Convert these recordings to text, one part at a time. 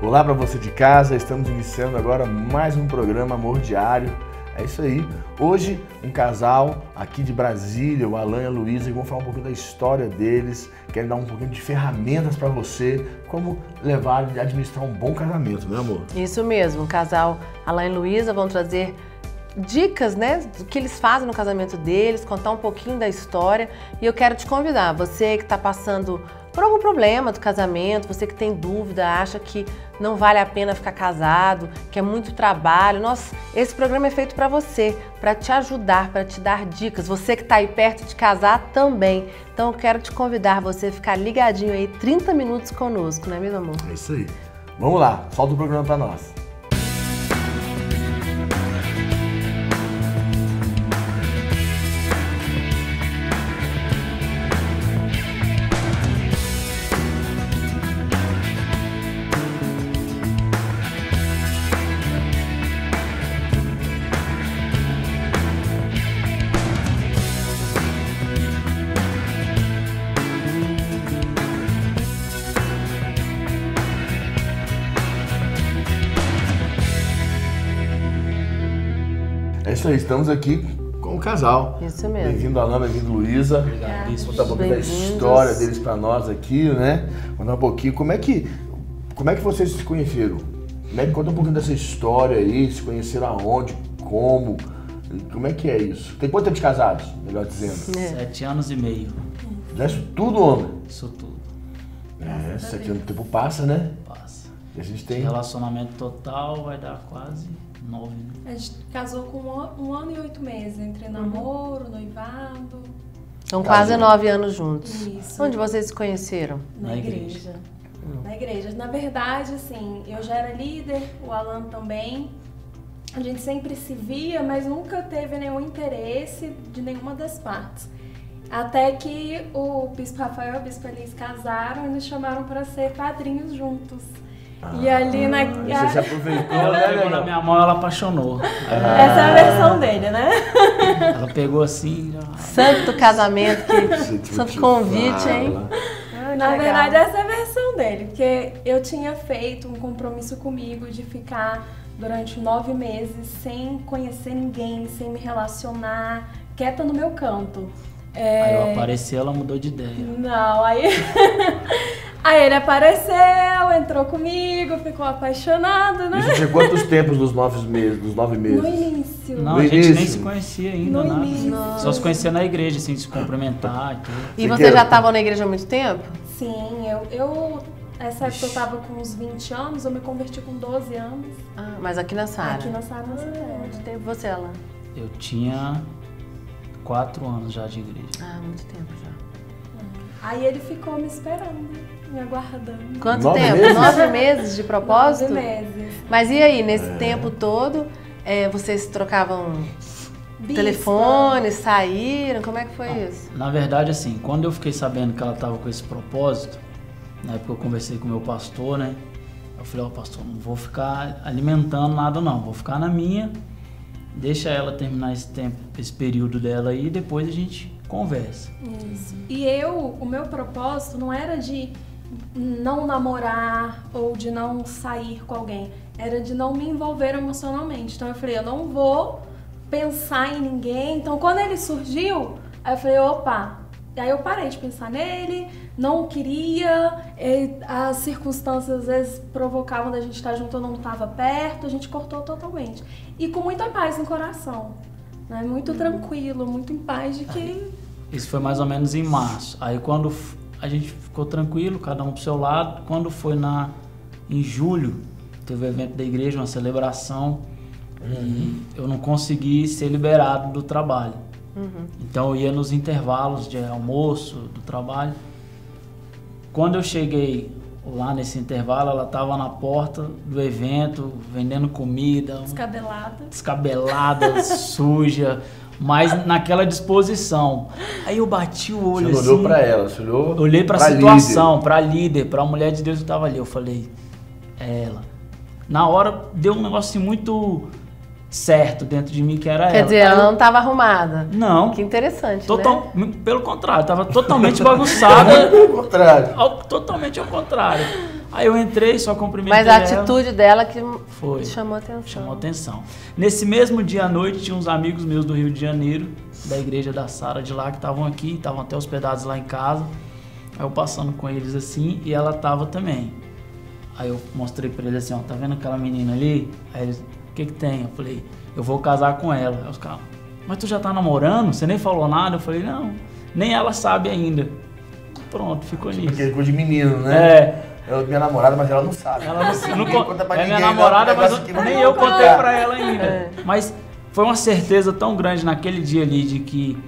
Olá para você de casa, estamos iniciando agora mais um programa Amor Diário. É isso aí. Hoje um casal aqui de Brasília, o Alan e a Luísa, que vão falar um pouquinho da história deles, querem dar um pouquinho de ferramentas para você, como levar e administrar um bom casamento, né, amor? Isso mesmo, o casal Alan e Luísa vão trazer dicas, né, do que eles fazem no casamento deles, contar um pouquinho da história. E eu quero te convidar, você que está passando por algum problema do casamento, você que tem dúvida, acha que não vale a pena ficar casado, que é muito trabalho. Nossa, esse programa é feito para você, para te ajudar, para te dar dicas. Você que está aí perto de casar também. Então eu quero te convidar você a ficar ligadinho aí 30 minutos conosco, não é mesmo, amor? É isso aí. Vamos lá, solta o programa para nós. É isso aí, estamos aqui com o casal. Isso mesmo. Bem-vindo, Alan, bem-vindo, Luísa. Obrigado. Contar um pouquinho da história deles para nós aqui, né? Contar um pouquinho, como é que vocês se conheceram? Conta um pouquinho dessa história aí, se conheceram aonde, como é que é isso? Tem quanto tempo de casados, melhor dizendo? 7 anos e meio. Já isso tudo, homem? Isso tudo. 7 anos, o tempo passa, né? Passa. E a gente De tem... relacionamento total vai dar quase 9, né? A gente casou com um ano e 8 meses, entre namoro, noivado. São quase 9 anos juntos. Isso. Onde vocês se conheceram? Na igreja. Na igreja. Na verdade, assim, eu já era líder, o Alan também. A gente sempre se via, mas nunca teve nenhum interesse de nenhuma das partes. Até que o Bispo Rafael e a Bispa Elis casaram e nos chamaram para ser padrinhos juntos. E ali na... Você se aproveitou, Ela né, pegou na minha mão e ela apaixonou. Essa é a versão dele, né? Ela pegou assim... Santo casamento, santo convite, hein? Na verdade, essa é a versão dele, porque eu tinha feito um compromisso comigo de ficar durante 9 meses sem conhecer ninguém, sem me relacionar, quieta no meu canto. Aí eu apareci, ela mudou de ideia. Não, aí... Aí ele apareceu, entrou comigo, ficou apaixonado, né? Isso tinha quantos tempos dos 9 meses? No início. Não, No a gente início. nem se conhecia ainda, No nada. início. Só se conhecia na igreja, assim, se cumprimentar e tudo. E vocês já estavam na igreja há muito tempo? Sim, essa época eu tava com uns 20 anos, eu me converti com 12 anos. Ah, mas aqui na Sara. Aqui na Sara Muito tempo. Você, Alan? Eu tinha 4 anos já de igreja. Ah, muito tempo já. Aí ele ficou me esperando, me aguardando. Quanto 9 tempo? meses? 9 meses de propósito? 9 meses. Mas e aí, nesse tempo todo, vocês trocavam Bispa. telefone, saíram? Como é que foi isso? Na verdade, assim, quando eu fiquei sabendo que ela estava com esse propósito, na época eu conversei com o meu pastor, né? Eu falei, ó, pastor, não vou ficar alimentando nada não, vou ficar na minha, deixa ela terminar esse tempo, esse período dela aí, e depois a gente conversa. Isso. E o meu propósito não era de não namorar ou de não sair com alguém, era de não me envolver emocionalmente. Então eu falei, eu não vou pensar em ninguém. Então quando ele surgiu, aí eu falei, opa. E aí eu parei de pensar nele, não queria, as circunstâncias às vezes provocavam da gente estar junto, eu não estava perto, a gente cortou totalmente. E com muita paz no coração, né? Muito tranquilo, muito em paz de que... Isso foi mais ou menos em março. Aí quando a gente ficou tranquilo, cada um pro seu lado, quando foi em julho, teve um evento da igreja, uma celebração, e eu não consegui ser liberado do trabalho. Então eu ia nos intervalos de almoço, do trabalho. Quando eu cheguei lá nesse intervalo, ela estava na porta do evento, vendendo comida. Descabelada, suja, mas naquela disposição. Aí eu bati o olho assim... Você olhou pra ela, você olhou... Olhei pra situação, pra líder, pra mulher de Deus que estava ali. Eu falei, é ela. Na hora, deu um negócio assim muito... certo dentro de mim que era ela. Quer dizer, ela não estava arrumada. Não. Que interessante, né? Pelo contrário, estava totalmente bagunçada. Ao contrário. Totalmente ao contrário. Aí eu entrei, só cumprimentei Mas a atitude dela que foi, chamou atenção. Chamou atenção. Nesse mesmo dia à noite, tinha uns amigos meus do Rio de Janeiro, da igreja da Sara de lá, que estavam aqui, estavam até hospedados lá em casa. Aí eu passando com eles assim, e ela tava também. Aí eu mostrei pra eles assim, ó, tá vendo aquela menina ali? Aí eles, o que que tem? Eu falei, eu vou casar com ela. Aí os caras, mas tu já tá namorando? Você nem falou nada? Eu falei, não, nem ela sabe ainda. Pronto, ficou nisso. Porque é coisa de menino, né? É minha namorada, mas ela não sabe. Ela não conta pra ninguém, minha namorada, não, mas nem eu contei pra ela ainda. Mas foi uma certeza tão grande naquele dia ali de que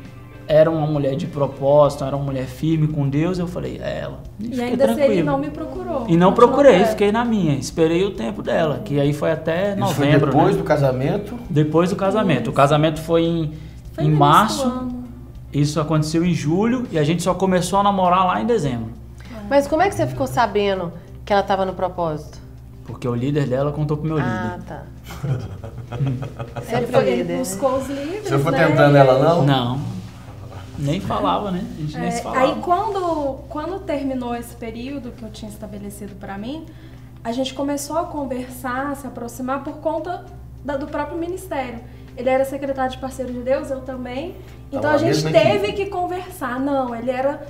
era uma mulher de propósito, era uma mulher firme com Deus. Eu falei, é ela. E ainda se ele não me procurou. E não procurei, fiquei na minha. Esperei o tempo dela, que aí foi até novembro. Isso foi depois do casamento? Depois do casamento. O casamento foi em março. Isso aconteceu em julho e a gente só começou a namorar lá em dezembro. Mas como é que você ficou sabendo que ela estava no propósito? Porque o líder dela contou pro meu líder. Ah, tá. Sempre o líder. Buscou os líderes, Você foi tentando ela, não? Não. Nem falava, né? A gente nem se falava. Aí quando terminou esse período que eu tinha estabelecido pra mim, a gente começou a conversar, se aproximar por conta do próprio ministério. Ele era secretário de Parceiro de Deus, eu também. Então a gente teve que conversar. Não, ele era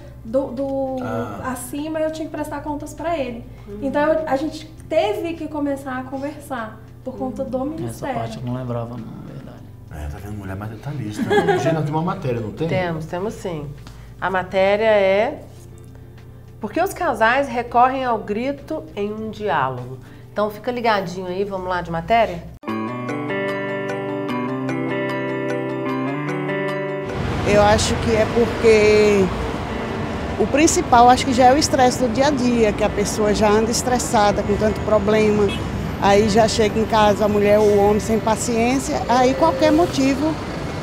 acima e eu tinha que prestar contas pra ele. Então a gente teve que começar a conversar por conta do ministério. Essa parte eu não lembrava, não, na verdade. Tá vendo? Mulher mais detalhista. Gina, tem uma matéria, não tem? Temos sim. A matéria é... Por que os casais recorrem ao grito em um diálogo? Então fica ligadinho aí, vamos lá de matéria? Eu acho que é porque o principal acho que já é o estresse do dia a dia, que a pessoa já anda estressada com tanto problema, aí já chega em casa a mulher ou o homem sem paciência, aí qualquer motivo,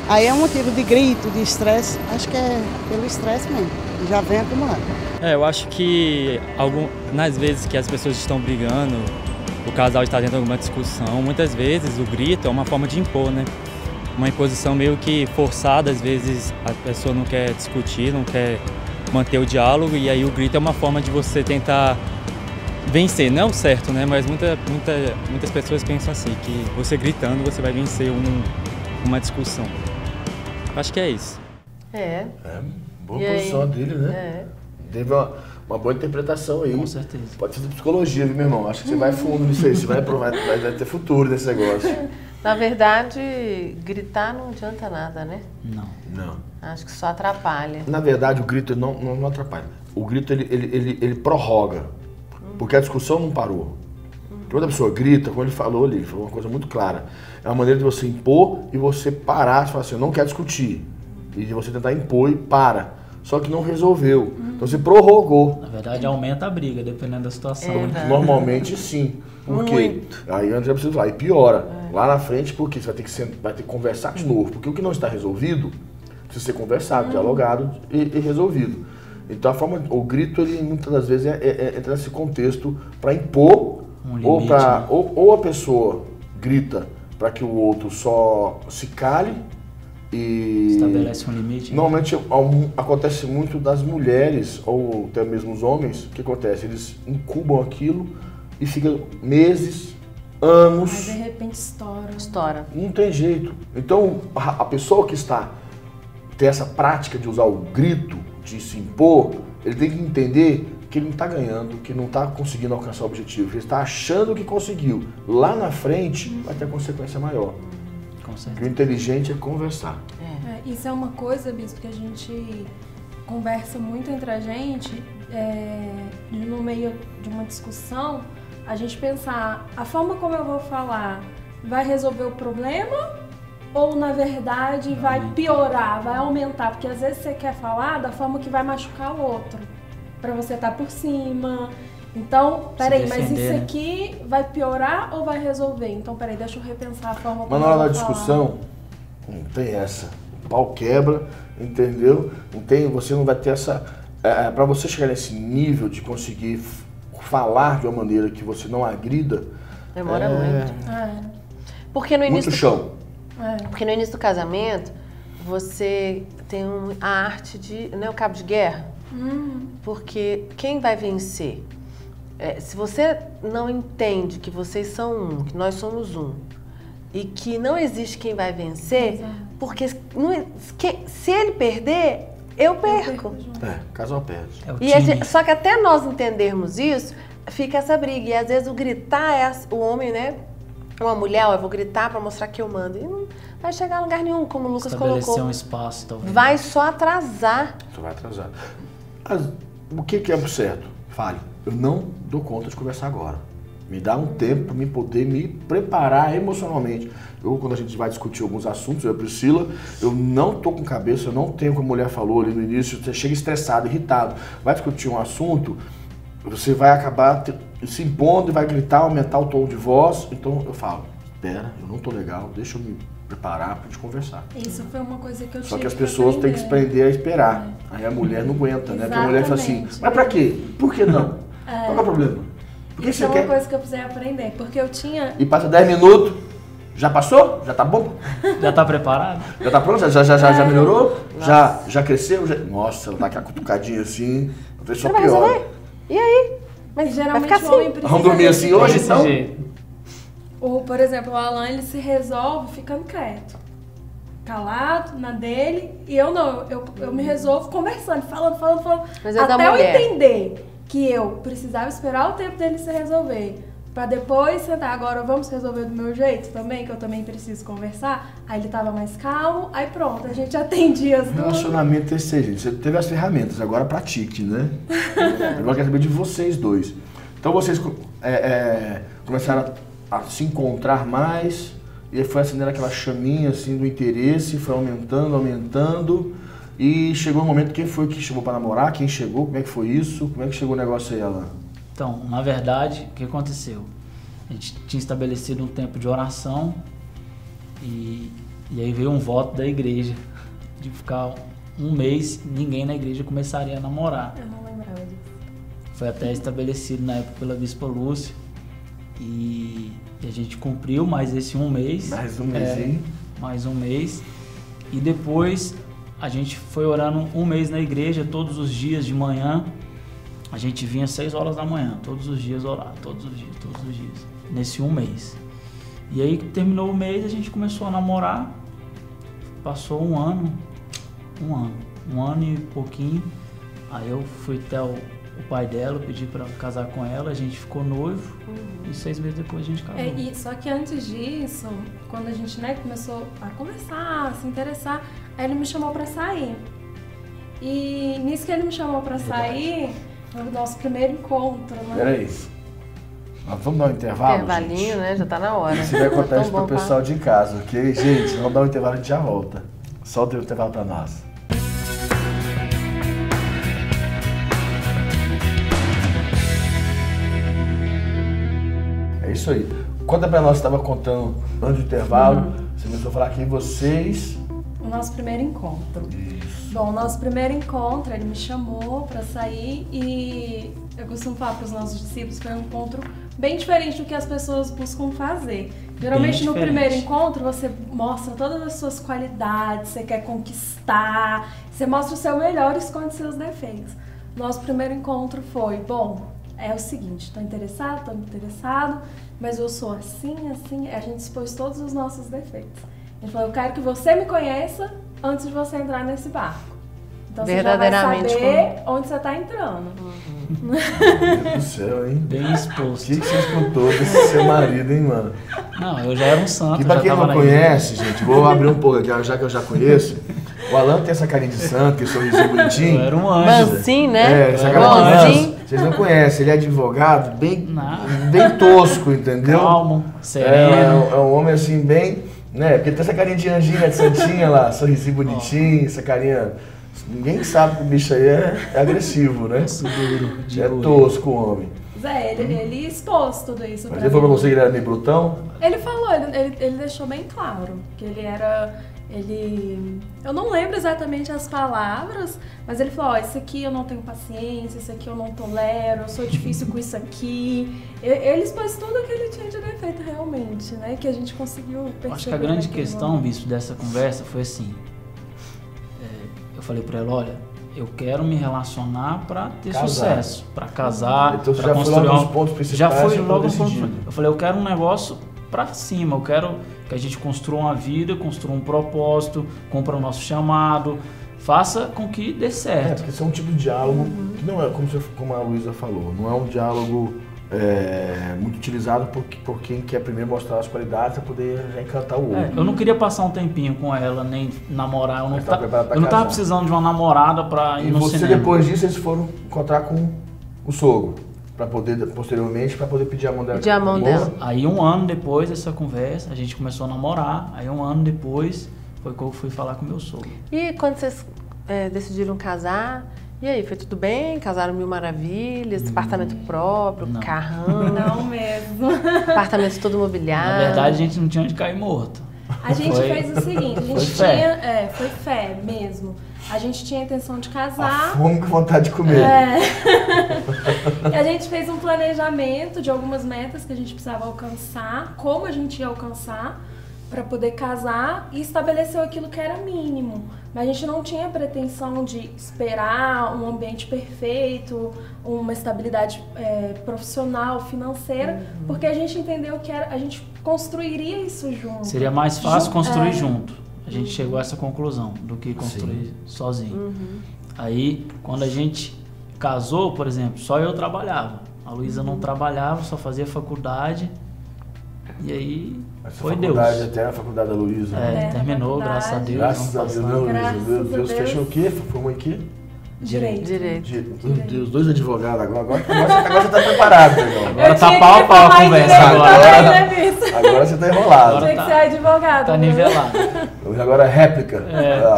aí é um motivo de grito, de estresse, acho que é pelo estresse mesmo, já vem acumulado. Eu acho que nas vezes que as pessoas estão brigando, o casal está tendo alguma discussão, muitas vezes o grito é uma forma de impor, né? Uma imposição meio que forçada, às vezes a pessoa não quer discutir, não quer manter o diálogo, e aí o grito é uma forma de você tentar vencer, não é o certo, né? Mas muitas pessoas pensam assim, que você gritando você vai vencer uma discussão. Acho que é isso. Boa posição dele, né? Teve uma boa interpretação aí. Com certeza. Pode fazer psicologia, viu, meu irmão? Acho que você vai fundo nisso aí, você vai ter futuro nesse negócio. Na verdade, gritar não adianta nada, né? Não. Acho que só atrapalha. Na verdade, o grito não atrapalha. O grito, ele prorroga. Porque a discussão não parou. Quando a pessoa grita, como ele falou ali, ele falou uma coisa muito clara. É uma maneira de você impor e você parar, de falar assim, eu não quero discutir. E de você tentar impor e para. Só que não resolveu. Então você prorrogou. Na verdade, aumenta a briga, dependendo da situação. Né? Normalmente, sim. Por quê? Muito. Aí antes já precisa falar, e piora. Lá na frente, porque você vai ter que conversar de novo. Porque o que não está resolvido precisa ser conversado, dialogado e resolvido. Então o grito, ele muitas das vezes entra nesse contexto para impor, limite, ou a pessoa grita para que o outro só se cale e... Estabelece um limite. Normalmente acontece muito das mulheres, ou até mesmo os homens, o que acontece? Eles incubam aquilo e ficam meses, anos... Mas de repente estoura. Não tem jeito. Então a pessoa que tem essa prática de usar o grito, de se impor, ele tem que entender que ele não está ganhando, que não está conseguindo alcançar o objetivo, que ele está achando que conseguiu. Lá na frente vai ter consequência maior. Com certeza. Porque o inteligente é conversar. Isso é uma coisa, Bispo, que a gente conversa muito entre a gente, no meio de uma discussão, a gente pensar, a forma como eu vou falar vai resolver o problema ou, na verdade, vai piorar, vai aumentar? Porque às vezes você quer falar da forma que vai machucar o outro, pra você estar por cima. Então, peraí, mas isso aqui vai piorar ou vai resolver? Então, peraí, deixa eu repensar a forma como eu vou falar. Mas na hora da discussão, não tem essa. O pau quebra, entendeu? Você não vai ter essa... Pra você chegar nesse nível de conseguir falar de uma maneira que você não agrida... Demora muito. Porque no início... Muito chão. Porque no início do casamento, você tem a arte de... Não é o cabo de guerra? Porque quem vai vencer? Se você não entende que vocês são um, que nós somos um, e que não existe quem vai vencer, Exato. porque se ele perder, eu perco. O casal perde. É o E time. só que até nós entendermos isso, fica essa briga. E às vezes o gritar o homem, né? Uma mulher, eu vou gritar pra mostrar que eu mando. E não vai chegar a lugar nenhum, como o Lucas Estabelecer colocou. um espaço, talvez. Vai só atrasar. Você vai atrasar. O que é o certo? Fale. Eu não dou conta de conversar agora. Me dá um tempo para me poder me preparar emocionalmente. Quando a gente vai discutir alguns assuntos, eu e a Priscila, eu não tô com cabeça, eu não tenho, como a mulher falou ali no início, você chega estressado, irritado. Vai discutir um assunto, você vai acabar se impondo e vai gritar, aumentar o tom de voz. Então eu falo, espera, eu não tô legal, deixa eu me preparar pra gente conversar. Isso foi uma coisa que eu Só tive que as pessoas têm que se prender a esperar. Aí a mulher não aguenta, né? Porque a mulher fala assim, mas pra quê? Por que não? Qual é o problema? Por que Isso você é uma quer? coisa que eu precisei aprender, porque eu tinha... E passa 10 minutos, já passou? Já tá bom? Já tá preparado? Já tá pronto? Já melhorou? Já cresceu? Nossa, ela dá aquela cutucadinha assim, a Você pessoa vai piora. resolver? E aí? Mas Geralmente vai ficar o homem assim. precisa... Vamos dormir assim hoje, Desse então? jeito. Por exemplo, o Alan, ele se resolve ficando quieto. Calado, na dele, e eu não. Eu me resolvo conversando, falando. Mas é da até eu mulher. entender que eu precisava esperar o tempo dele se resolver. Pra depois sentar, agora vamos resolver do meu jeito também, que eu também preciso conversar. Aí ele tava mais calmo, aí pronto, a gente atendia as duas. Relacionamento é esse aí, gente. Você teve as ferramentas, agora pratique, né? Agora eu quero saber de vocês dois. Então vocês começaram a se encontrar mais, e aí foi acendendo aquela chaminha assim do interesse, foi aumentando, e chegou um momento, quem foi que chamou pra namorar? Quem chegou? Como é que foi isso? Como é que chegou o negócio aí, Alan? Então, na verdade, o que aconteceu? A gente tinha estabelecido um tempo de oração e aí veio um voto da igreja de ficar um mês, ninguém na igreja começaria a namorar. Eu não lembrava disso. Foi até estabelecido na época pela Bispa Lúcia e a gente cumpriu mais esse um mês. Mais um mêsinho. Mais um mês. E depois a gente foi orando um mês na igreja, todos os dias de manhã. A gente vinha às 6 horas da manhã, todos os dias orar, todos os dias, nesse um mês. E aí terminou o mês, a gente começou a namorar, passou um ano e pouquinho. Aí eu fui até o pai dela, pedi pra casar com ela, a gente ficou noivo e 6 meses depois a gente casou. Só que antes disso, quando a gente começou a conversar, a se interessar, aí ele me chamou pra sair. E nisso que ele me chamou pra sair, foi o nosso primeiro encontro, né? Peraí. Vamos dar um intervalo, Intervalinho, gente? né? Já tá na hora. Você vai contar Tão isso pro bom, pessoal de casa, ok? Gente, vamos dar um intervalo e a gente já volta. Solta o intervalo pra nós. É isso aí. Conta pra nós, você estava contando antes do intervalo, você começou a falar que vocês... O nosso primeiro encontro. Isso. Bom, o nosso primeiro encontro, ele me chamou pra sair e eu costumo falar pros nossos discípulos que foi um encontro bem diferente do que as pessoas buscam fazer. Geralmente no primeiro encontro você mostra todas as suas qualidades, você quer conquistar, você mostra o seu melhor e esconde seus defeitos. Nosso primeiro encontro foi, bom, é o seguinte, tô interessado, mas eu sou assim, a gente expôs todos os nossos defeitos. Ele falou, eu quero que você me conheça antes de você entrar nesse barco. Então você já vai saber onde você tá entrando. Meu Deus do céu, hein? Bem O exposto. que você escutou desse seu marido, hein, mano? Não, eu já era um santo. E pra já quem tava não na igreja. conhece, gente, vou abrir um pouco aqui, já que eu já conheço. O Alan tem essa carinha de santo, que sorrisinho bonitinho. Eu era um anjo. Mansinho, né? Essa Eu cara era um de anjo. manso. Vocês não conhecem, ele é advogado, bem Não. tosco, entendeu? Calmo, sereno. É um homem assim, bem, né? Porque tem essa carinha de anjinha, de santinha lá, sorrisinho bonitinho, essa carinha. Ninguém sabe que o bicho aí é agressivo, né? Duro, de É ouro. tosco o homem. Zé, ele expôs tudo isso Mas pra ele falou mim. pra você que ele era meio brutão? Ele falou, ele deixou bem claro que ele era... Eu não lembro exatamente as palavras, mas ele falou, isso aqui eu não tenho paciência, isso aqui eu não tolero, eu sou difícil com isso aqui. Ele expôs tudo que ele tinha de defeito realmente, né? Que a gente conseguiu perceber. Acho que a grande naquele questão, momento. bispo, dessa conversa foi assim. Eu falei pra ela, olha, eu quero me relacionar para ter Casar. sucesso, para casar, Então você para já foi construir logo nos pontos principais. Já foi já foi logo no decidido. ponto. Eu falei, eu quero um negócio para cima, eu quero que a gente construa uma vida, construa um propósito, cumpra o nosso chamado, faça com que dê certo. Porque isso é um tipo de diálogo que não é, como a Luísa falou, não é um diálogo muito utilizado por quem quer primeiro mostrar as qualidades para poder já encantar o outro. Eu não queria passar um tempinho com ela, nem namorar. Eu não, Mas tá preparado pra eu não tava casar. precisando de uma namorada para ir E no você, cinema. depois disso, eles foram encontrar com o sogro, para poder, posteriormente, para poder pedir a mão dela. Pedir a mão dela. Aí 1 ano depois dessa conversa, a gente começou a namorar. Aí 1 ano depois foi que eu fui falar com meu sogro. E quando vocês decidiram casar, e aí, foi tudo bem? Casaram mil maravilhas, apartamento próprio, não. carrão, Não mesmo. apartamento todo mobiliado. Na verdade, a gente não tinha onde cair morto. A gente Foi- fez o seguinte, a gente foi fé. tinha... foi fé mesmo. A gente tinha a intenção de A casar. fome com vontade de comer. E a gente fez um planejamento de algumas metas que a gente precisava alcançar, como a gente ia alcançar para poder casar e estabeleceu aquilo que era mínimo. Mas a gente não tinha pretensão de esperar um ambiente perfeito, uma estabilidade profissional, financeira, porque a gente entendeu que a gente construiria isso junto. Seria mais fácil construir É. junto. A gente chegou a essa conclusão do que construir sozinho. Aí, quando a gente casou, por exemplo, só eu trabalhava. A Luísa não trabalhava, só fazia faculdade. E aí, Essa foi faculdade, Deus. até a faculdade da Luísa. Terminou, faculdade. graças a Deus. Graças a ano Deus, né, passado. Luísa? Graças Meu a Deus, Deus. fechou o quê? Formou em quê? Direito. Direito. Meu Deus, 2 advogados agora. Agora você tá preparado, negão. Agora tá pau a pau a conversa agora. Agora você tá enrolado. Agora Tinha que ser advogado. Tá né? nivelado. Agora é réplica.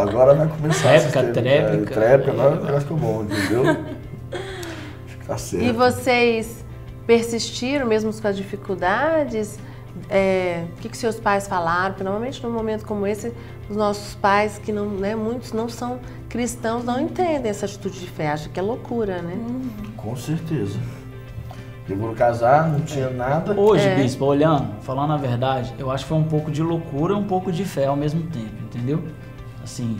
Agora vai começar. Réplica, esse sistema. tréplica. Tréplica, agora o negócio ficou bom, entendeu? Acho que tá certo. E vocês persistiram mesmo com as dificuldades? O que seus pais falaram? Porque normalmente num momento como esse, os nossos pais, que não, né, muitos não são cristãos, não entendem essa atitude de fé, acham que é loucura, né? Com certeza. Eu vou casar, não tinha nada. Hoje, Bispo, olhando, falando a verdade, eu acho que foi um pouco de loucura e um pouco de fé ao mesmo tempo, entendeu? Assim,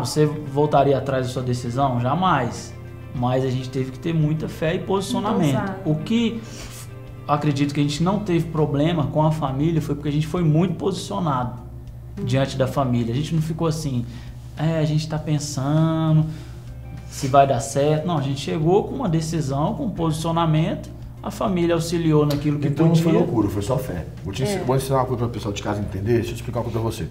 você voltaria atrás da sua decisão? Jamais. Mas a gente teve que ter muita fé e posicionamento. Ousado. O que acredito que a gente não teve problema com a família foi porque a gente foi muito posicionado diante da família. A gente não ficou assim, a gente tá pensando se vai dar certo. Não, a gente chegou com uma decisão, com um posicionamento, a família auxiliou naquilo que Então não podia. foi loucura, foi só fé. Vou ensinar uma coisa para o pessoal de casa entender, deixa eu explicar uma coisa para você.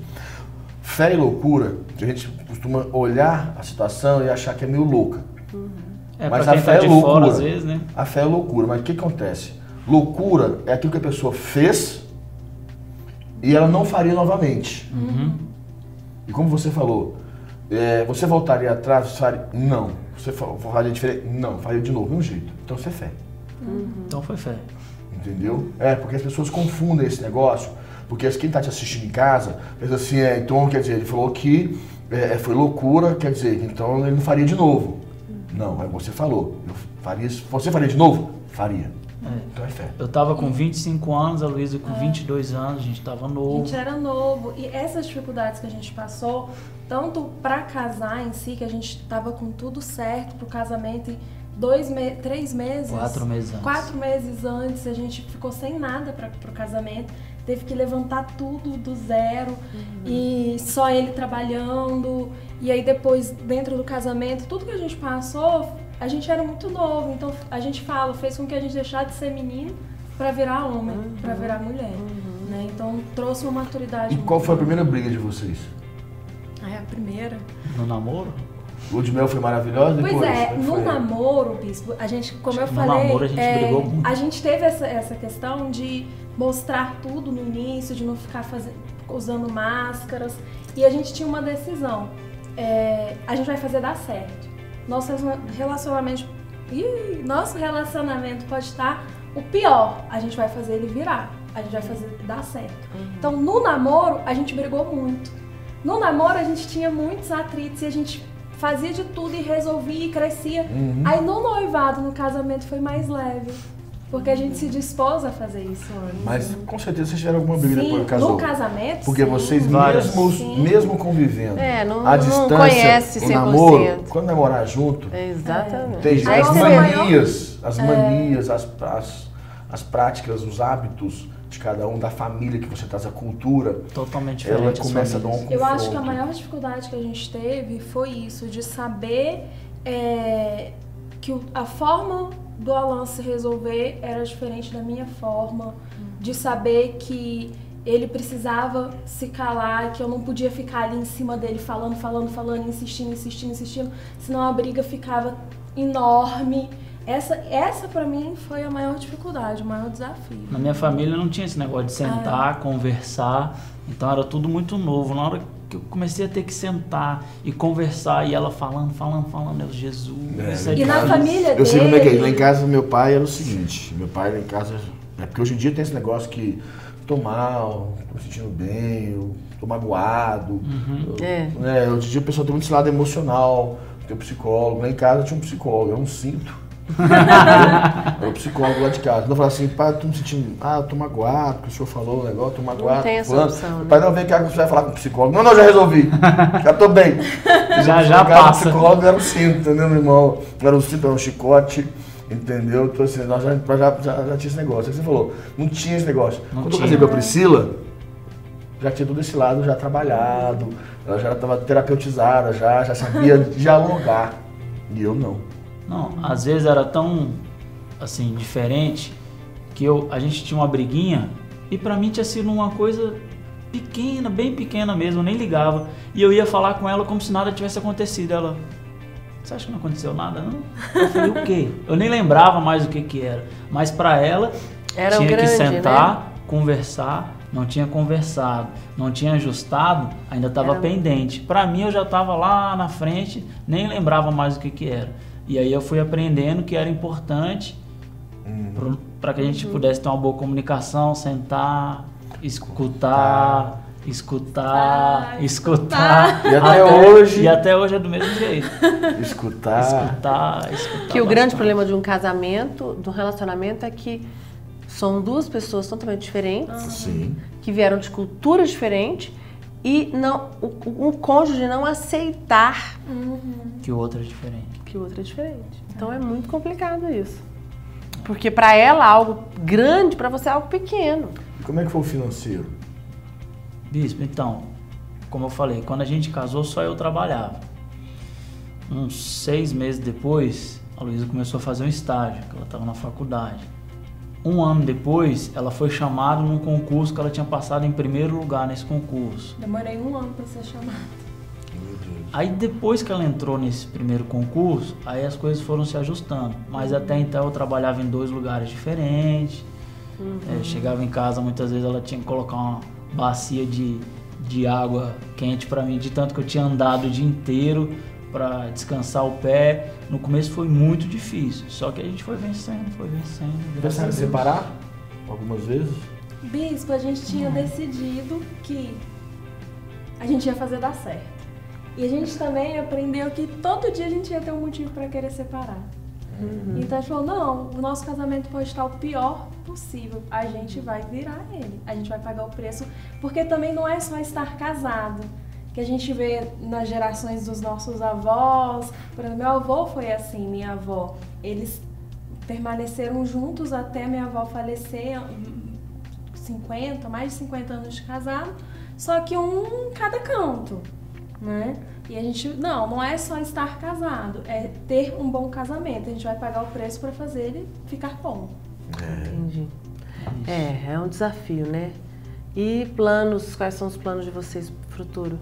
Fé e loucura, a gente costuma olhar a situação e achar que é meio louca. Mas pra a quem fé tá é de loucura. fora, às vezes, né? A fé é loucura, mas o que acontece? Loucura é aquilo que a pessoa fez e ela não faria novamente. E como você falou, você voltaria atrás? Você faria? Não. Você faria diferente? Não, faria de novo, de um jeito. Então isso é fé. Então foi fé. Entendeu? Porque as pessoas confundem esse negócio, porque quem está te assistindo em casa pensa assim, então quer dizer, ele falou que foi loucura, quer dizer, então ele não faria de novo. Não, você falou, você faria de novo? Faria. Então é fé. Eu tava com 25 anos, a Luísa com 22 anos, a gente tava A novo. gente era novo e essas dificuldades que a gente passou, tanto para casar em si, que a gente tava com tudo certo pro casamento, e 3 meses, 4 meses antes. 4 meses antes, a gente ficou sem nada pro casamento, teve que levantar tudo do zero e só ele trabalhando. E aí depois, dentro do casamento, tudo que a gente passou, a gente era muito novo, então a gente fez com que a gente deixasse de ser menino para virar homem, para virar mulher, né? Então trouxe uma maturidade. E qual foi a primeira briga de vocês? A primeira. No namoro? Lua de mel foi maravilhosa? Pois Depois? é, Como no foi? namoro, Bispo, a gente, como eu No falei, namoro a gente brigou muito. a gente teve essa questão de mostrar tudo no início, de não ficar usando máscaras, e a gente tinha uma decisão, a gente vai fazer dar certo. Nosso relacionamento pode estar o pior, a gente vai fazer ele virar, a gente vai fazer dar certo. Então, no namoro, a gente brigou muito. No namoro, a gente tinha muitos atritos e a gente fazia de tudo e resolvia e crescia. Aí, no noivado, no casamento, foi mais leve. Porque a gente se dispôs a fazer isso antes. Mas com certeza vocês tiveram alguma briga depois do Sim, no casal. casamento, Porque sim. vocês Várias. mesmo convivendo, Não à distância, conhece o 100%. namoro, quando é morar junto, Exatamente. tem Aí as você manias, as práticas, os hábitos de cada um, da família que você traz, a cultura, Totalmente diferente. ela as começa a dar um famílias. confronto. Eu acho que a maior dificuldade que a gente teve foi isso, de saber que a forma do Alan se resolver era diferente da minha forma, de saber que ele precisava se calar, que eu não podia ficar ali em cima dele falando, insistindo, senão a briga ficava enorme. Essa pra mim foi a maior dificuldade, o maior desafio. Na minha família não tinha esse negócio de sentar, conversar, então era tudo muito novo. Na hora que eu comecei a ter que sentar e conversar, e ela falando, eu, Jesus, isso é E na difícil. família Eu sei como é que é. dele- Lá em casa, meu pai era o seguinte, meu pai lá em casa, porque hoje em dia tem esse negócio que tô mal, tô me sentindo bem, eu tô magoado. Hoje em dia o pessoal tem muito esse lado emocional, tem um psicólogo. Lá em casa tinha um psicólogo, era um cinto. Era o psicólogo lá de casa. Então eu falava assim, pai, eu tô me sentindo, eu tô magoado, porque o senhor falou o negócio, tô magoado. Não tem essa fulano. opção, né? Pai, não, vem cá que você vai falar com o psicólogo. Não, já resolvi. Já tô bem. Já passa. O psicólogo era um cinto, entendeu, meu irmão? Não era um cinto, era um chicote, entendeu? Então assim, nós já tinha esse negócio. Aí você falou, não tinha esse negócio. Não Quando tinha. eu casei com a Priscila, já tinha todo esse lado já trabalhado, ela já estava terapeutizada, já sabia dialogar. E eu não. Não, às vezes era tão, assim, diferente que a gente tinha uma briguinha e pra mim tinha sido uma coisa pequena, bem pequena mesmo, eu nem ligava. E eu ia falar com ela como se nada tivesse acontecido. Ela, você acha que não aconteceu nada, não? Eu falei, o quê? Eu nem lembrava mais o que era. Mas pra ela, Era tinha grande, que sentar, né? conversar, não tinha conversado, não tinha ajustado, ainda estava pendente. Pra mim, eu já estava lá na frente, nem lembrava mais o que era. E aí eu fui aprendendo que era importante para que a gente pudesse ter uma boa comunicação, sentar, escutar. E até hoje... E até hoje é do mesmo jeito. Escutar. Que o grande problema de um casamento, de um relacionamento, é que são duas pessoas totalmente diferentes, Sim. que vieram de culturas diferentes, e o cônjuge não aceitar Que o outro é diferente. que o outro é diferente. Então é muito complicado isso. Porque pra ela algo grande, pra você é algo pequeno. E como é que foi o financeiro? Bispo, então, como eu falei, quando a gente casou, só eu trabalhava. Uns 6 meses depois, a Luísa começou a fazer um estágio, que ela estava na faculdade. 1 ano depois, ela foi chamada num concurso que ela tinha passado em primeiro lugar nesse concurso. Demorei 1 ano pra ser chamada. Meu Deus. Aí depois que ela entrou nesse primeiro concurso, aí as coisas foram se ajustando. Mas até então eu trabalhava em 2 lugares diferentes. Chegava em casa, muitas vezes ela tinha que colocar uma bacia de água quente pra mim, de tanto que eu tinha andado o dia inteiro para descansar o pé. No começo foi muito difícil, só que a gente foi vencendo. Pensaram em separar algumas vezes? Bispo, a gente tinha decidido que a gente ia fazer dar certo. E a gente também aprendeu que todo dia a gente ia ter um motivo para querer separar. Então a gente falou, não, o nosso casamento pode estar o pior possível. A gente vai virar ele, a gente vai pagar o preço. Porque também não é só estar casado. Que a gente vê nas gerações dos nossos avós. Por exemplo, meu avô foi assim, minha avó. Eles permaneceram juntos até minha avó falecer, mais de 50 anos de casado. Só que um em cada canto, né? E a gente, não é só estar casado, é ter um bom casamento. A gente vai pagar o preço para fazer ele ficar bom. Entendi. É um desafio, né? E planos, quais são os planos de vocês pro futuro?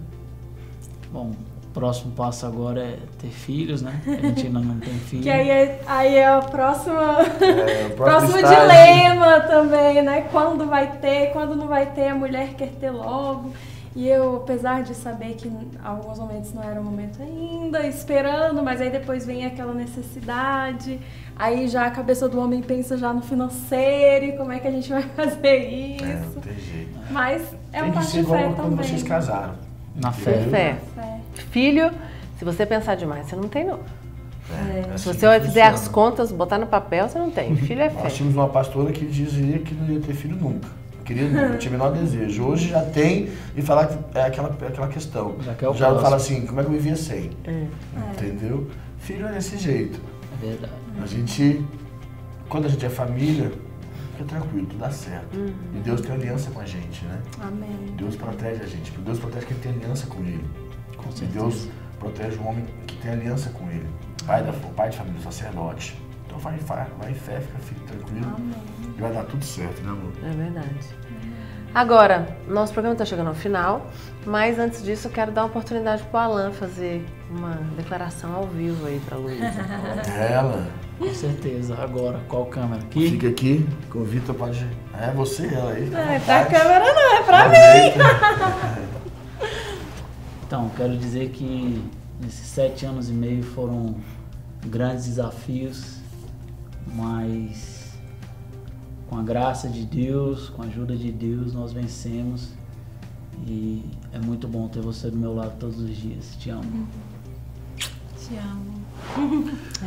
Bom, o próximo passo agora é ter filhos, né? A gente ainda não tem filhos. Que aí é a próxima, o próximo estágio. dilema também, né? Quando vai ter, quando não vai ter, a mulher quer ter logo. E eu, apesar de saber que em alguns momentos não era o momento ainda, esperando, mas aí depois vem aquela necessidade, aí já a cabeça do homem pensa já no financeiro e como é que a gente vai fazer isso. Não tem jeito. Mas é Tem um que passo ser de fé igual quando também. vocês casaram. Na Ter fé. fé. Fé. Filho, se você pensar demais, você não tem não. Se você fizer as contas, botar no papel, você não tem. Filho é fé. Nós tínhamos uma pastora que dizia que não ia ter filho nunca. Não queria nunca, não tinha o menor desejo. Hoje já tem e falar que é aquela questão. Já fala assim, como é que eu vivia sem? Entendeu? Filho é desse jeito. É verdade. A gente, quando a gente é família, fica tranquilo, tudo dá certo. E Deus tem aliança com a gente, né? Amém. Deus protege a gente, porque Deus protege quem tem aliança com Ele. Com E certeza. Deus protege o homem que tem aliança com Ele. O pai de família, o sacerdote. Então vai em fé, fica tranquilo. Amém. E vai dar tudo certo, né, amor? É verdade. Agora, nosso programa está chegando ao final, mas antes disso eu quero dar uma oportunidade para o Alan fazer uma declaração ao vivo aí para a Luísa. Ela, Com certeza. Agora, qual câmera? Aqui? fica aqui, que o Vitor pode... É você e ela aí. Não é pra câmera não, é pra mim. Então, quero dizer que nesses 7 anos e meio foram grandes desafios, mas com a graça de Deus, com a ajuda de Deus, nós vencemos. E é muito bom ter você do meu lado todos os dias. Te amo. Te amo.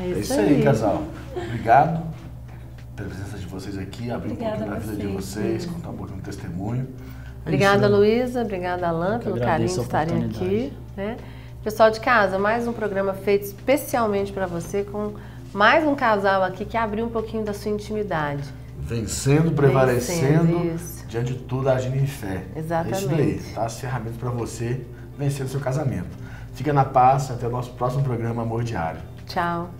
É É isso aí, casal. Obrigado pela presença de vocês aqui, abrir Obrigada um pouquinho da vida de vocês. vocês, contar um pouquinho do testemunho. Obrigada, É isso, né? Luísa. Obrigada, Alan, pelo carinho agradeço de a estarem aqui. Né? Pessoal de casa, mais um programa feito especialmente para você, com mais um casal aqui que abriu um pouquinho da sua intimidade. Vencendo, prevalecendo, isso. diante de tudo, agindo em fé. Exatamente. É isso daí, tá? As ferramentas para você vencer o seu casamento. Fica na paz, até o nosso próximo programa Amor Diário. Tchau.